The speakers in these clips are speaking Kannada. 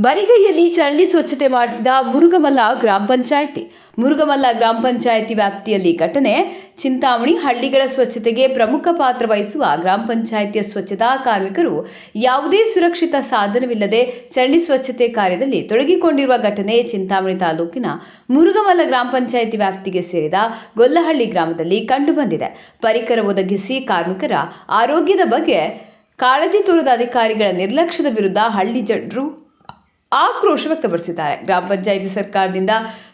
ಬರಿಗೈಯಲ್ಲಿ ಚರಂಡಿ ಸ್ವಚ್ಛತೆ ಮಾಡಿಸಿದ ಮುರುಗಮಲ್ಲ ಗ್ರಾಮ ಪಂಚಾಯಿತಿ. ಮುರುಗಮಲ್ಲ ಗ್ರಾಮ ಪಂಚಾಯಿತಿ ವ್ಯಾಪ್ತಿಯಲ್ಲಿ ಘಟನೆ. ಚಿಂತಾಮಣಿ ಹಳ್ಳಿಗಳ ಸ್ವಚ್ಛತೆಗೆ ಪ್ರಮುಖ ಪಾತ್ರ ವಹಿಸುವ ಗ್ರಾಮ ಪಂಚಾಯಿತಿಯ ಸ್ವಚ್ಛತಾ ಕಾರ್ಮಿಕರು ಯಾವುದೇ ಸುರಕ್ಷಿತ ಸಾಧನವಿಲ್ಲದೆ ಚರಂಡಿ ಸ್ವಚ್ಛತೆ ಕಾರ್ಯದಲ್ಲಿ ತೊಡಗಿಕೊಂಡಿರುವ ಘಟನೆ ಚಿಂತಾಮಣಿ ತಾಲೂಕಿನ ಮುರುಗಮಲ್ಲ ಗ್ರಾಮ ಪಂಚಾಯಿತಿ ವ್ಯಾಪ್ತಿಗೆ ಸೇರಿದ ಗೊಲ್ಲಹಳ್ಳಿ ಗ್ರಾಮದಲ್ಲಿ ಕಂಡುಬಂದಿದೆ. ಪರಿಕರ ಒದಗಿಸಿ ಕಾರ್ಮಿಕರ ಆರೋಗ್ಯದ ಬಗ್ಗೆ ಕಾಳಜಿ ತೋರದ ಅಧಿಕಾರಿಗಳ ನಿರ್ಲಕ್ಷ್ಯದ ವಿರುದ್ಧ ಹಳ್ಳಿ ಜನರು ಆಕ್ರೋಶ ವ್ಯಕ್ತಪಡಿಸಿದ್ದಾರೆ. ಗ್ರಾಮ ಪಂಚಾಯಿತಿ ಸರ್ಕಾರದಿಂದ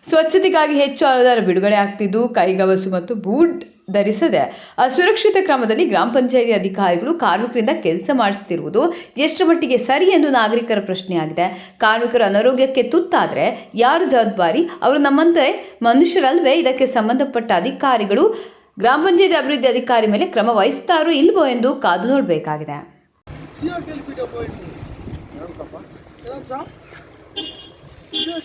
ಸ್ವಚ್ಛತೆಗಾಗಿ ಹೆಚ್ಚು ಅನುದಾನ ಬಿಡುಗಡೆ ಆಗ್ತಿದ್ದು ಕೈಗವಸು ಮತ್ತು ಬೂಟ್ ಧರಿಸದೆ ಅಸುರಕ್ಷಿತ ಕ್ರಮದಲ್ಲಿ ಗ್ರಾಮ ಪಂಚಾಯಿತಿ ಅಧಿಕಾರಿಗಳು ಕಾರ್ಮಿಕರಿಂದ ಕೆಲಸ ಮಾಡಿಸುತ್ತಿರುವುದು ಎಷ್ಟರ ಮಟ್ಟಿಗೆ ಸರಿ ಎಂದು ನಾಗರಿಕರ ಪ್ರಶ್ನೆಯಾಗಿದೆ. ಕಾರ್ಮಿಕರು ಅನಾರೋಗ್ಯಕ್ಕೆ ತುತ್ತಾದರೆ ಯಾರು ಜವಾಬ್ದಾರಿ? ಅವರು ನಮ್ಮಂತೆ ಮನುಷ್ಯರಲ್ವೇ? ಇದಕ್ಕೆ ಸಂಬಂಧಪಟ್ಟ ಅಧಿಕಾರಿಗಳು ಗ್ರಾಮ ಪಂಚಾಯಿತಿ ಅಭಿವೃದ್ಧಿ ಅಧಿಕಾರಿ ಮೇಲೆ ಕ್ರಮ ವಹಿಸುತ್ತಾರೋ ಇಲ್ವೋ ಎಂದು ಕಾದು ನೋಡಬೇಕಾಗಿದೆ. Video